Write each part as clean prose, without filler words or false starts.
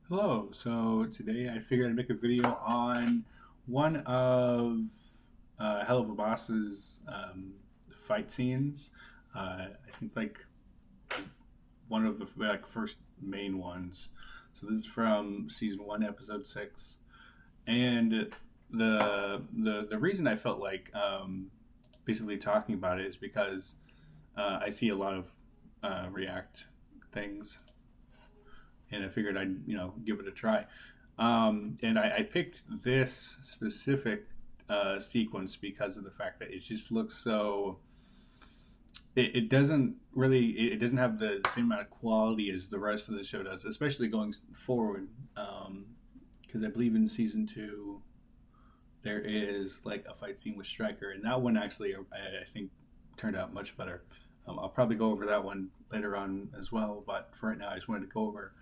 Hello, so today I figured I'd make a video on one of Helluva Boss's fight scenes. I think it's like one of the first main ones. So this is from season 1, episode 6. And the reason I felt like basically talking about it is because I see a lot of React things, and I figured I'd give it a try. And I picked this specific sequence because of the fact that it just looks so. It doesn't really. It doesn't have the same amount of quality as the rest of the show does, especially going forward. Because I believe in season 2 there is like a fight scene with Stryker, and that one actually I think turned out much better. I'll probably go over that one later on as well, but for right now, I just wanted to go over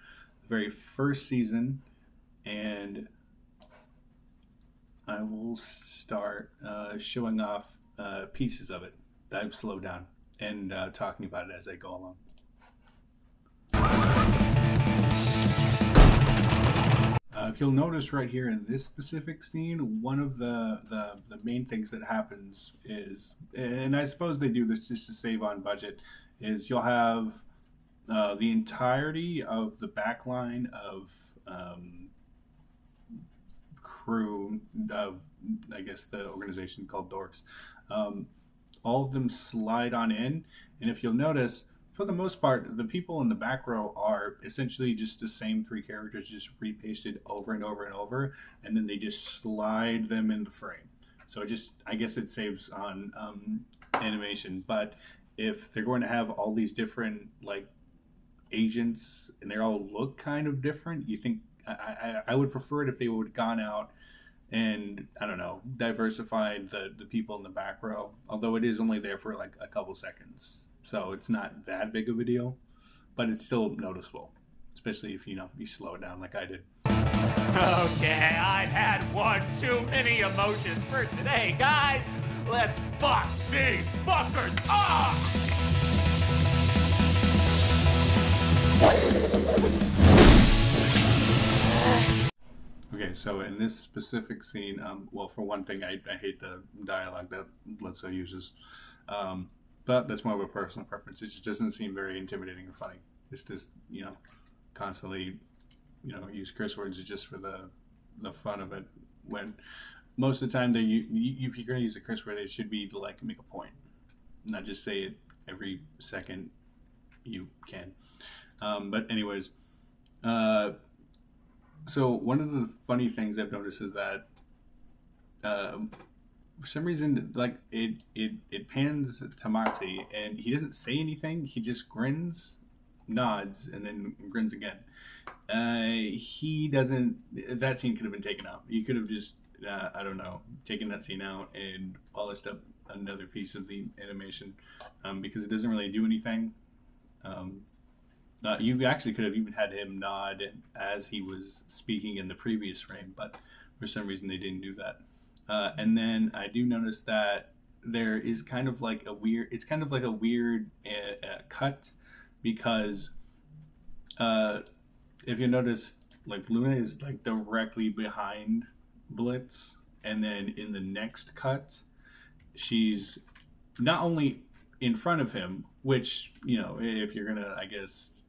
the very first season, and I will start showing off pieces of it that I've slowed down and talking about it as I go along. If you'll notice right here in this specific scene, one of the main things that happens is, and I suppose they do this just to save on budget, is you'll have the entirety of the back line of crew of, I guess, the organization called Dorks. All of them slide on in, and if you'll notice, for the most part, the people in the back row are essentially just the same 3 characters, just repasted over and over and over, and then they just slide them in the frame. So it just, I guess it saves on animation. But if they're going to have all these different like agents and they all look kind of different, you think I would prefer it if they would have gone out and, I don't know, diversified the people in the back row, although it is only there for like a couple seconds. So it's not that big of a deal, but it's still noticeable, especially if, you slow it down like I did. Okay, I've had one too many emotions for today, guys. Let's fuck these fuckers up! Okay, so in this specific scene, well, for one thing, I hate the dialogue that Bledsoe uses. But that's more of a personal preference. It just doesn't seem very intimidating or funny. It's just, constantly, use curse words just for the fun of it. When most of the time, if you're going to use a curse word, it should be to like make a point, not just say it every second you can. But anyways, so one of the funny things I've noticed is that for some reason, like it pans to Moxie, and he doesn't say anything. He just grins, nods, and then grins again. He doesn't. That scene could have been taken out. You could have just, I don't know, taken that scene out and polished up another piece of the animation, because it doesn't really do anything. You actually could have even had him nod as he was speaking in the previous frame, but for some reason they didn't do that. And then I do notice that there is kind of like a weird, cut, because if you notice, like Luna is like directly behind Blitz, and then in the next cut, she's not only in front of him, which, if you're gonna, I guess,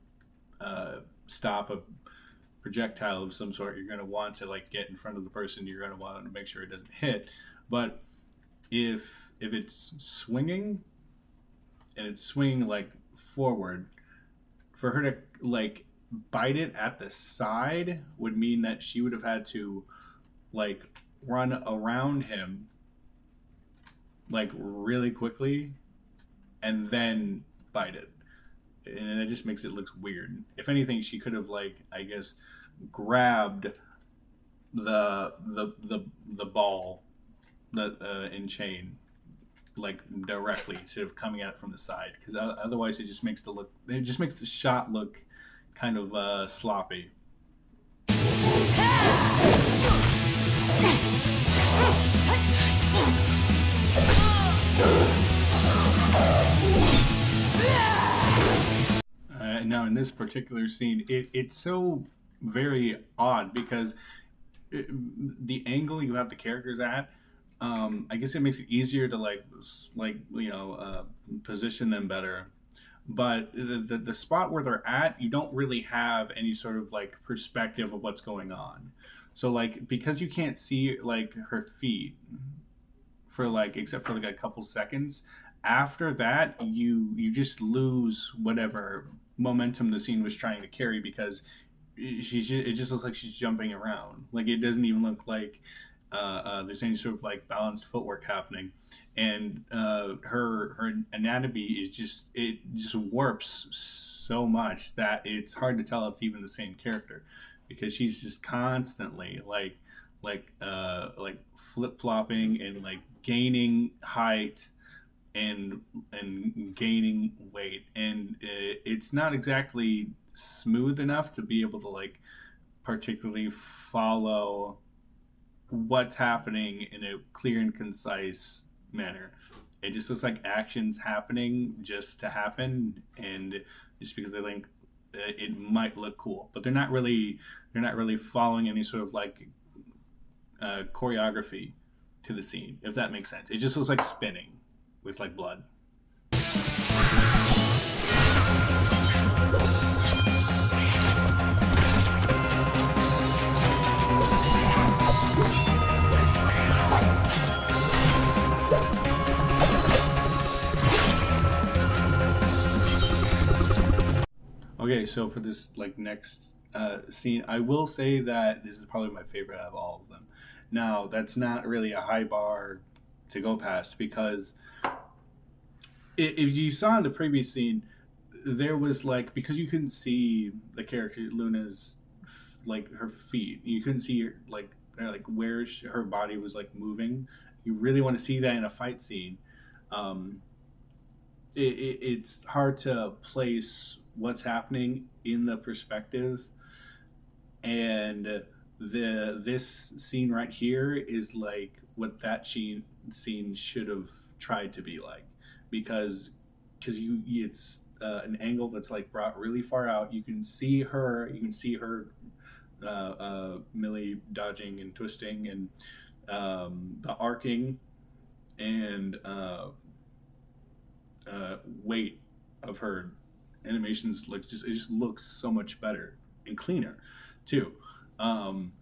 stop a projectile of some sort, you're going to want to like get in front of the person. You're going to want to make sure it doesn't hit. But if it's swinging, and it's swinging like forward, for her to like bite it at the side would mean that she would have had to like run around him like really quickly and then bite it, and it just makes it look weird. If anything, she could have, like, I guess, grabbed the ball that in chain, like, directly instead of coming at it from the side, because otherwise it just makes the shot look kind of sloppy. Now in this particular scene, it's so very odd because the angle you have the characters at, I guess it makes it easier to position them better. But the spot where they're at, you don't really have any sort of like perspective of what's going on. So like because you can't see like her feet for like except for like a couple seconds, after that you just lose whatever momentum the scene was trying to carry because it just looks like she's jumping around. Like it doesn't even look like there's any sort of like balanced footwork happening, and her anatomy is just warps so much that it's hard to tell it's even the same character because she's just constantly like flip flopping and like gaining height and gaining weight, and it's not exactly smooth enough to be able to like particularly follow what's happening in a clear and concise manner. It just looks like actions happening just to happen, and just because they think it might look cool, but they're not really following any sort of like choreography to the scene, if that makes sense. It just looks like spinning with like blood. Okay, so for this like next scene, I will say that this is probably my favorite out of all of them. Now, that's not really a high bar to go past because if you saw in the previous scene, there was like because you couldn't see the character Luna's like her feet, you couldn't see like where her body was like moving. You really want to see that in a fight scene. Um, it's hard to place what's happening in the perspective, and this scene right here is like what that scene should have tried to be like because you it's an angle that's like brought really far out. You can see her Millie dodging and twisting, and the arcing and weight of her animations look just it just looks so much better and cleaner too. Um,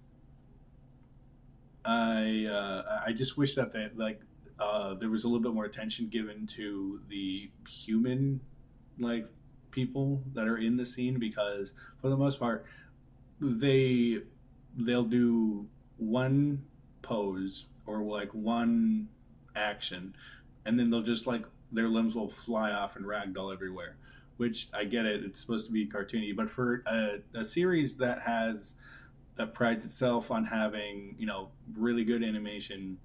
I just wish that there was a little bit more attention given to the human like people that are in the scene because for the most part they they'll do one pose or like one action, and then they'll just like their limbs will fly off and ragdoll everywhere. Which I get it; it's supposed to be cartoony, but for a series that prides itself on having really good animation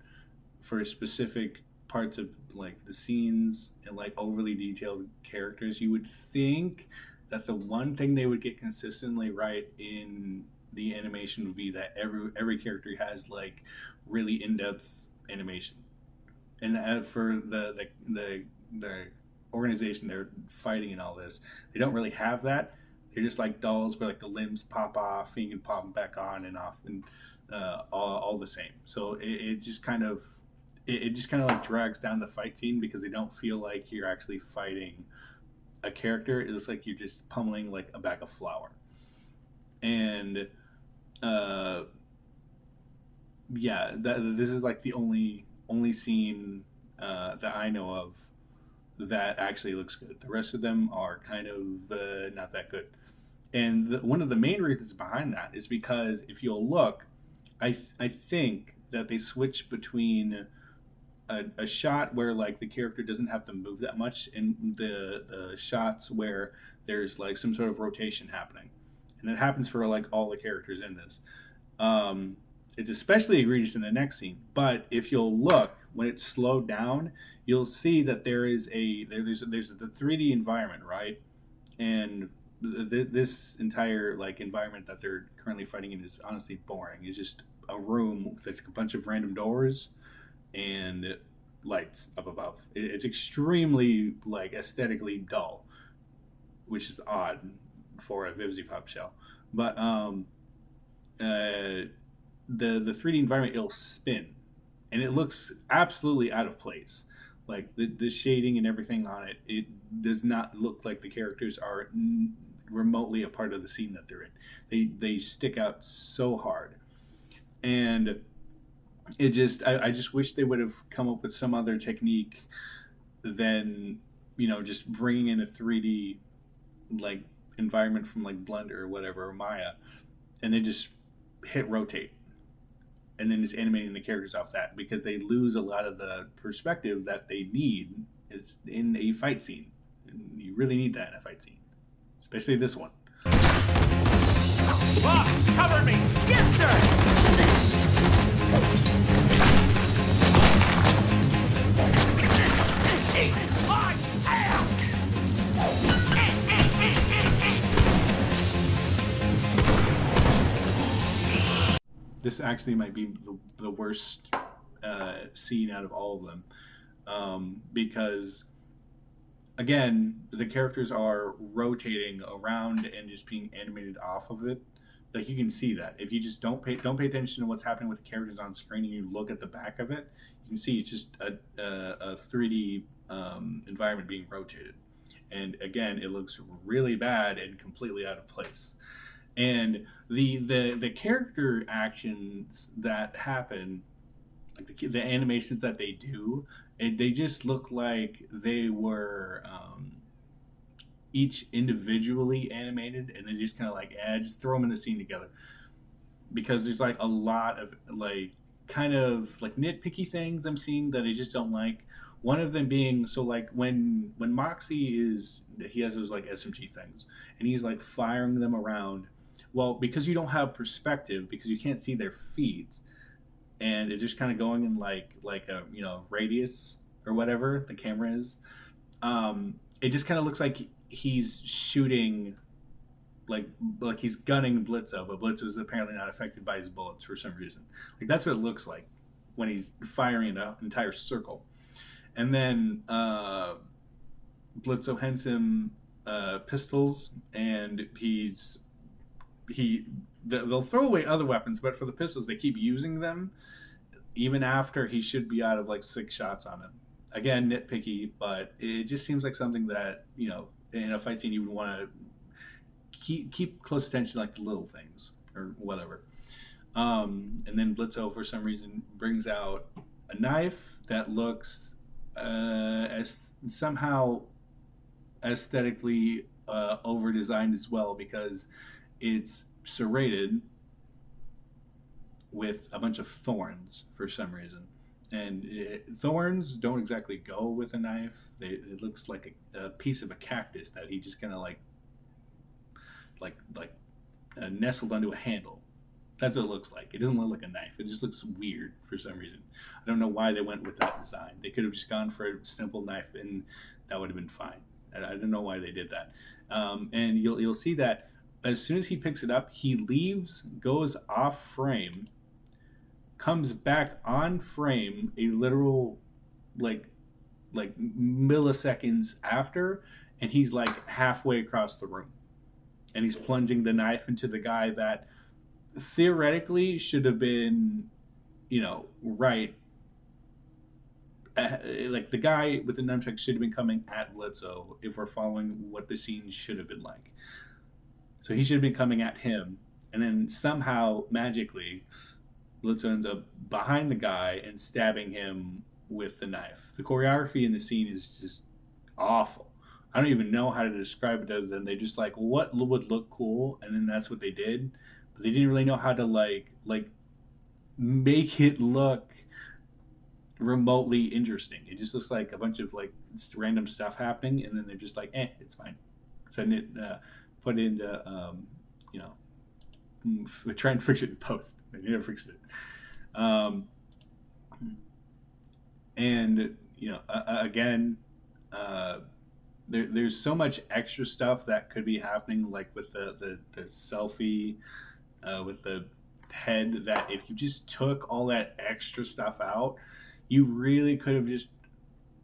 for specific parts of like the scenes and like overly detailed characters, you would think that the one thing they would get consistently right in the animation would be that every character has like really in-depth animation. And for the organization they're fighting in all this, they don't really have that. They're just like dolls where like the limbs pop off and you can pop them back on and off, and all the same. So it just kind of like drags down the fight scene because they don't feel like you're actually fighting a character. It looks like you're just pummeling like a bag of flour. And uh, yeah, this is like the only scene that I know of that actually looks good. The rest of them are kind of not that good. And one of the main reasons behind that is because if you'll look, I think that they switch between a shot where like the character doesn't have to move that much, and the shots where there's like some sort of rotation happening, and it happens for like all the characters in this. It's especially egregious in the next scene. But if you'll look when it's slowed down, you'll see that there's the 3D environment, right? And this entire like environment that they're currently fighting in is honestly boring. It's just a room with a bunch of random doors and lights up above. It's extremely like aesthetically dull, which is odd for a Vivzy Pop show. But the 3D environment, it'll spin, and it looks absolutely out of place. Like the shading and everything on it, it does not look like the characters are remotely a part of the scene that they're in. They stick out so hard, and it just I just wish they would have come up with some other technique than just bringing in a 3D like environment from like Blender or whatever, or Maya, and they just hit rotate and then just animating the characters off that, because they lose a lot of the perspective that they need is in a fight scene. And you really need that in a fight scene, especially this one. Boss, cover me! Yes, sir! Eat my ass! This actually might be the worst scene out of all of them, because again, the characters are rotating around and just being animated off of it. Like, you can see that if you just don't pay attention to what's happening with the characters on screen and you look at the back of it, you can see it's just a 3D environment being rotated. And again, it looks really bad and completely out of place. And the character actions that happen, like the animations that they do, they just look like they were each individually animated, and they just kind of like just throw them in the scene together, because there's like a lot of like kind of like nitpicky things I'm seeing that I just don't like. One of them being, so like when Moxie he has those like SMG things and he's like firing them around. Well, because you don't have perspective, because you can't see their feet, and it's just kind of going in like a radius or whatever the camera is. It just kind of looks like he's shooting, like he's gunning Blitzo, but Blitzo is apparently not affected by his bullets for some reason. Like, that's what it looks like when he's firing an entire circle. And then Blitzo hands him pistols, and they'll throw away other weapons, but for the pistols they keep using them even after he should be out of like 6 shots on him. Again, nitpicky, but it just seems like something that in a fight scene you would want to keep close attention to, like the little things or whatever. And then Blitzo for some reason brings out a knife that looks as somehow aesthetically over designed as well, because it's serrated with a bunch of thorns for some reason, and thorns don't exactly go with a knife. It looks like a piece of a cactus that he just kind of like nestled onto a handle. That's what it looks like. It doesn't look like a knife. It just looks weird for some reason. I don't know why they went with that design. They could have just gone for a simple knife, and that would have been fine. I don't know why they did that. And you'll see that as soon as he picks it up, he leaves, goes off frame, comes back on frame a literal like milliseconds after, and he's like halfway across the room, and he's plunging the knife into the guy that theoretically should have been right, like the guy with the nunchuck should have been coming at Blitzo if we're following what the scene should have been like. So he should have been coming at him, and then somehow magically Blitzo ends up behind the guy and stabbing him with the knife. The choreography in the scene is just awful. I don't even know how to describe it other than they just like, what would look cool, and then that's what they did. But they didn't really know how to like make it look remotely interesting. It just looks like a bunch of like random stuff happening, and then they're just like, it's fine. Send it, put it into, try and fix it in post. They never fixed it. And again, there's so much extra stuff that could be happening, like with the selfie with the head, that if you just took all that extra stuff out, you really could have just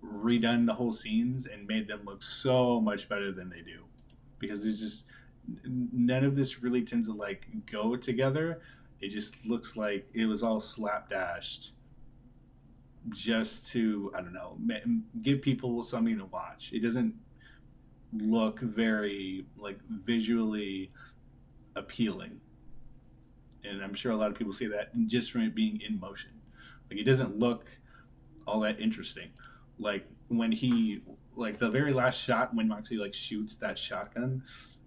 redone the whole scenes and made them look so much better than they do, because there's just none of this really tends to like go together. It just looks like it was all slapdashed just to, I don't know, give people something to watch. It doesn't look very like visually appealing, and I'm sure a lot of people say that just from it being in motion. Like, it doesn't look all that interesting. Like when he, like the very last shot when Moxley like shoots that shotgun,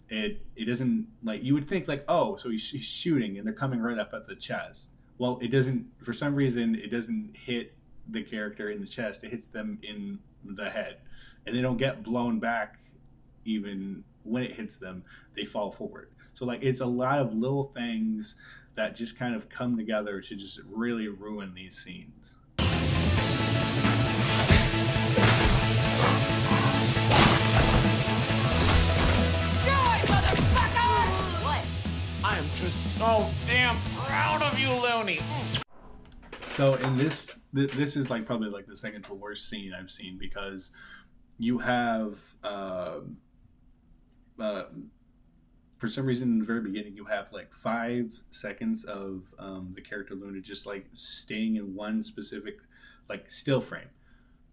it doesn't, like, you would think like, oh, so he's shooting and they're coming right up at the chest. Well, it doesn't, for some reason it doesn't hit the character in the chest. It hits them in the head, and they don't get blown back. Even when it hits them, they fall forward. So like, it's a lot of little things that just kind of come together to just really ruin these scenes. I am just so damn proud of you, Looney. So in this is like probably like the second to worst scene I've seen, because you have for some reason in the very beginning you have like 5 seconds of the character Luna just like staying in one specific like still frame.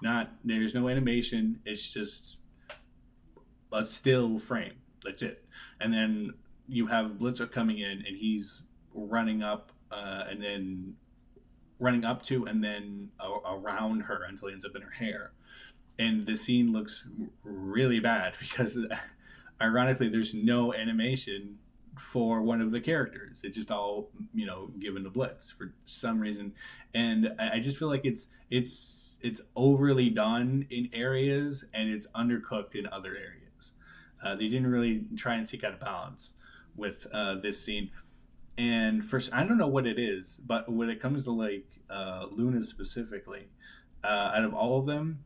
Not, there's no animation, it's just a still frame. That's it. And then you have Blitzer coming in and he's running up and then running up to and then around her until he ends up in her hair. And the scene looks really bad because ironically there's no animation for one of the characters. It's just all, you know, given to Blitz for some reason. And I just feel like it's overly done in areas and it's undercooked in other areas. They didn't really try and seek out a balance with this scene. And first, I don't know what it is, but when it comes to like Luna specifically, out of all of them,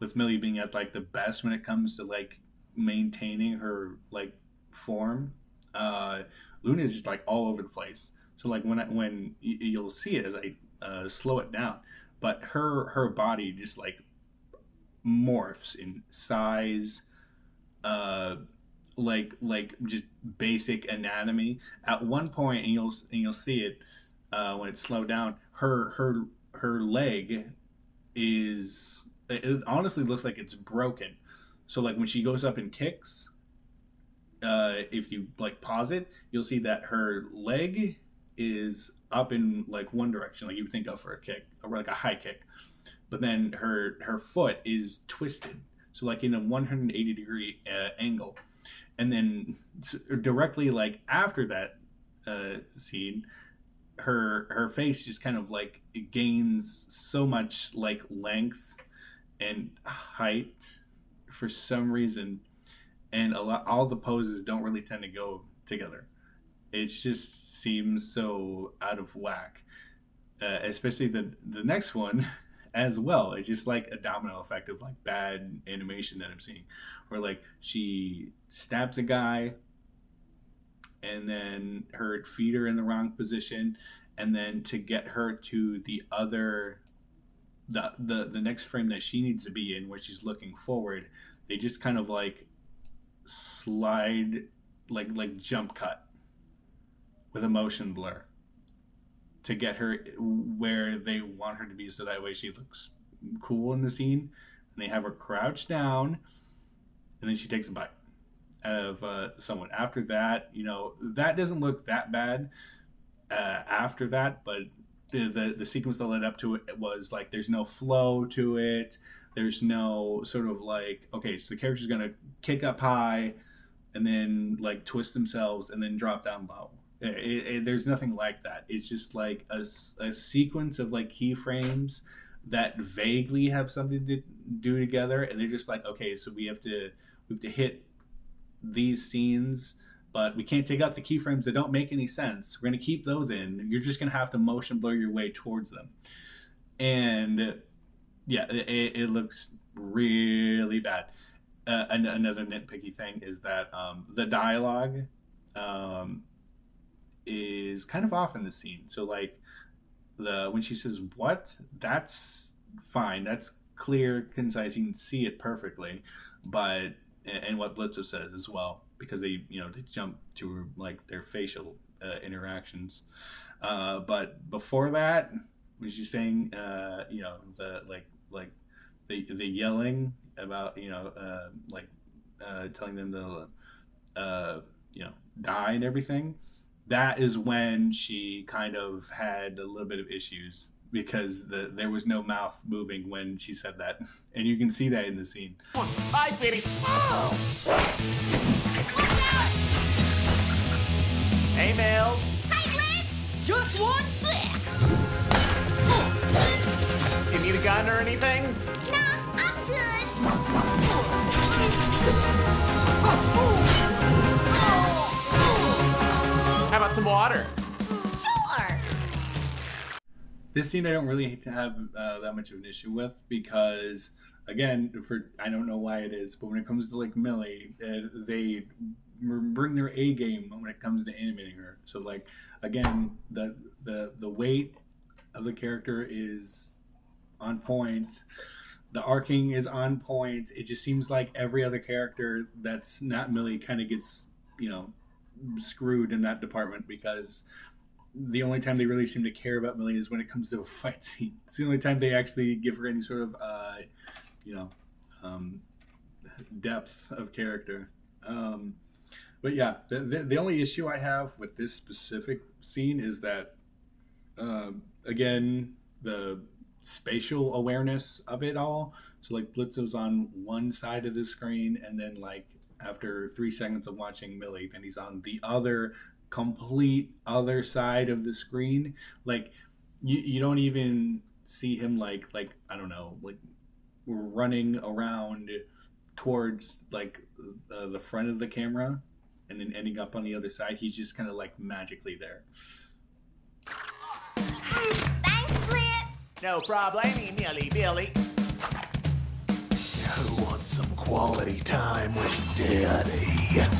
with Millie being at like the best when it comes to like maintaining her like form, Luna is just like all over the place. So like when you'll see it as I slow it down, but her body just like morphs in size, like just basic anatomy. At one point, and you'll see it when it's slowed down. Her leg is, it honestly looks like it's broken. So like when she goes up and kicks, if you like pause it, you'll see that her leg is up in like one direction, like you would think of for a kick, or like a high kick. But then her foot is twisted, so like in a 180-degree angle. And then directly like after that scene, her face just kind of like gains so much like length and height for some reason, and all the poses don't really tend to go together. It just seems so out of whack, especially the next one as well. It's just like a domino effect of like bad animation that I'm seeing, where like she stabs a guy and then her feet are in the wrong position, and then to get her to the other the next frame that she needs to be in where she's looking forward, they just kind of like slide, like jump cut with a motion blur to get her where they want her to be, so that way she looks cool in the scene. And they have her crouch down, and then she takes a bite out of someone. After that, you know, that doesn't look that bad after that, but the sequence that led up to it was like there's no flow to it. There's no sort of like, okay, so the character's gonna kick up high and then like twist themselves and then drop down low. There's nothing like that. It's just like a sequence of like keyframes that vaguely have something to do together, and they're just like, okay, so we have to hit these scenes, but we can't take out the keyframes that don't make any sense. We're going to keep those in. You're just going to have to motion blur your way towards them. And yeah, it looks really bad. Another nitpicky thing is that the dialogue is kind of off in the scene. So like when she says "what," that's fine. That's clear, concise. You can see it perfectly. But and what Blitzer says as well, because they jump to like their facial interactions. But before that, was you saying the like the yelling about telling them to die and everything. That is when she kind of had a little bit of issues because there was no mouth moving when she said that, and you can see that in the scene. Bye, sweetie. Oh. Hey, Mills. Hey, Blitz! Just one sec. Do you need a gun or anything? Nah, I'm good. How about some water? Sure. This scene I don't really have that much of an issue with because, again, I don't know why it is, but when it comes to like Millie, they bring their A game when it comes to animating her. So like again, the weight of the character is on point. The arcing is on point. It just seems like every other character that's not Millie kind of gets screwed in that department because the only time they really seem to care about Millie is when it comes to a fight scene. It's the only time they actually give her any sort of depth of character. But yeah, the only issue I have with this specific scene is that again, the spatial awareness of it all. So like Blitzo's on one side of the screen, and then like after 3 seconds of watching Millie, then he's on the complete other side of the screen. Like you don't even see him like I don't know, like running around towards like the front of the camera and then ending up on the other side. He's just kind of like magically there. Thanks, Blitz. No problemi, Millie Billy. Who wants some quality time with Daddy? Good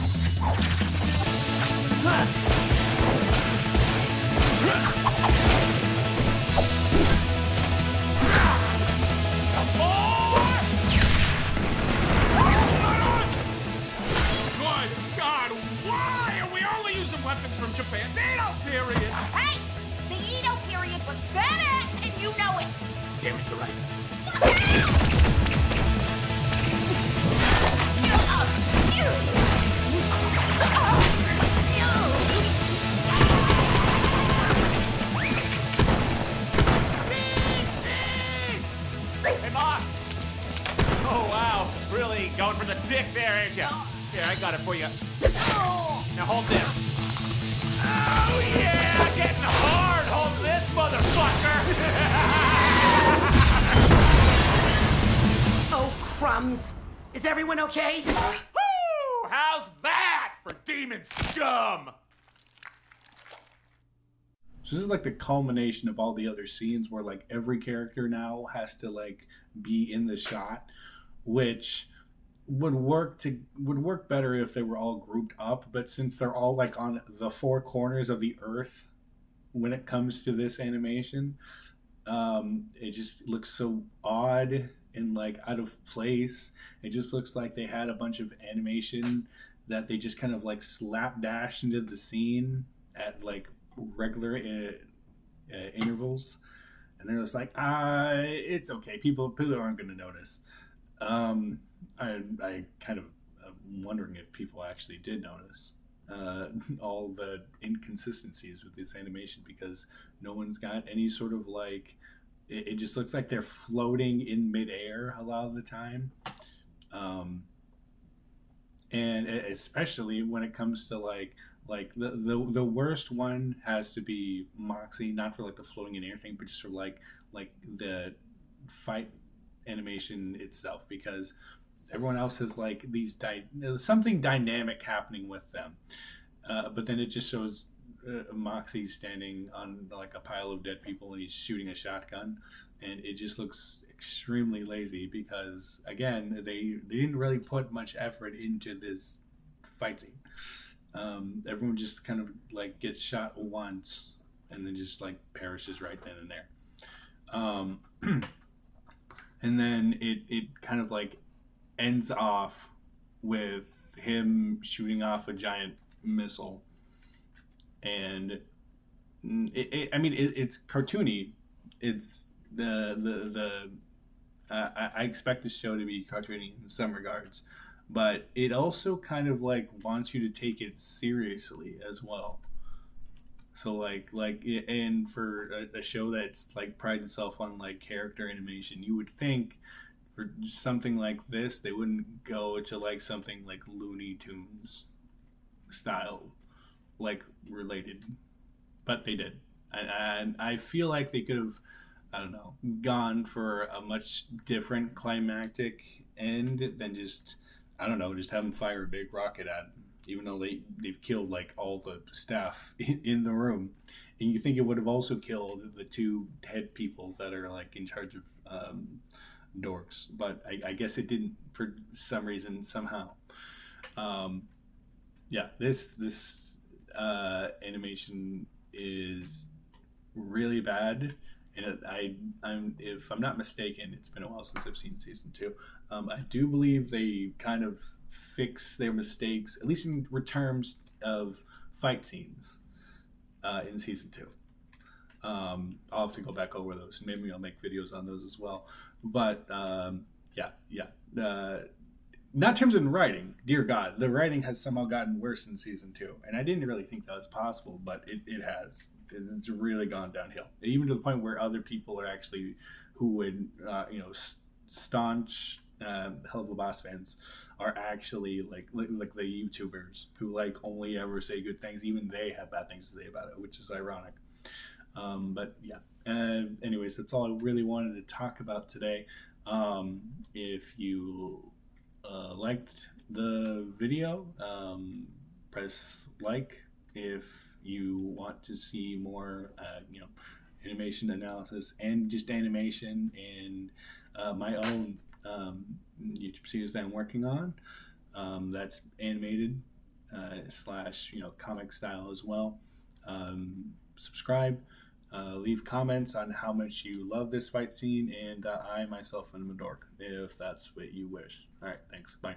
God, why are we only using weapons from Japan's Edo period? Hey, the Edo period was badass, and you know it. Damn it, you're right. Look Hey, Mox. Oh, wow. Really going for the dick there, ain't you? Here, I got it for you. Now hold this. Oh, yeah! Getting hard! Hold this, motherfucker! Oh, crumbs. Is everyone okay? Woo! How's that for demon scum? So this is like the culmination of all the other scenes where like every character now has to like be in the shot, which would work better if they were all grouped up, but since they're all like on the 4 corners of the earth when it comes to this animation, it just looks so odd and like out of place. It just looks like they had a bunch of animation that they just kind of like slapdash into the scene at like regular intervals, and they're just like, it's okay, people aren't going to notice. I kind of am wondering if people actually did notice all the inconsistencies with this animation, because no one's got any sort of like, it just looks like they're floating in midair a lot of the time. And especially when it comes to like the worst one has to be Moxie, not for like the floating in air thing, but just for like the fight animation itself, because everyone else has like these something dynamic happening with them, but then it just shows Moxie standing on like a pile of dead people and he's shooting a shotgun, and it just looks extremely lazy because again they didn't really put much effort into this fight scene. Everyone just kind of like gets shot once and then just like perishes right then and there. And then it kind of like ends off with him shooting off a giant missile, and it's cartoony. It's I expect the show to be cartoony in some regards, but it also kind of like wants you to take it seriously as well. So and for a show that's like prides itself on like character animation, you would think for something like this they wouldn't go to like something like Looney Tunes style, like related, but they did, and I feel like they could have, I don't know, gone for a much different climactic end than just, I don't know, just have them fire a big rocket at him, even though they've killed like all the staff in the room. And you think it would have also killed the two head people that are like in charge of dorks, but I guess it didn't for some reason somehow. Yeah, this animation is really bad. And I'm if I'm not mistaken, it's been a while since I've seen season 2. I do believe they kind of fix their mistakes, at least in terms of fight scenes, in season 2. I'll have to go back over those. Maybe I'll make videos on those as well. But yeah. Not in terms of writing. Dear God, the writing has somehow gotten worse in season 2, and I didn't really think that was possible, but it has. It's really gone downhill, even to the point where other people are actually who would staunch Helluva Boss fans are actually like the YouTubers who like only ever say good things. Even they have bad things to say about it, which is ironic. But yeah. Anyways, that's all I really wanted to talk about today. If you liked the video, press like. If you want to see more animation analysis and just animation and my own YouTube series that I'm working on, that's animated / comic style as well. Subscribe, leave comments on how much you love this fight scene, and I myself am a dork if that's what you wish. All right, thanks, bye.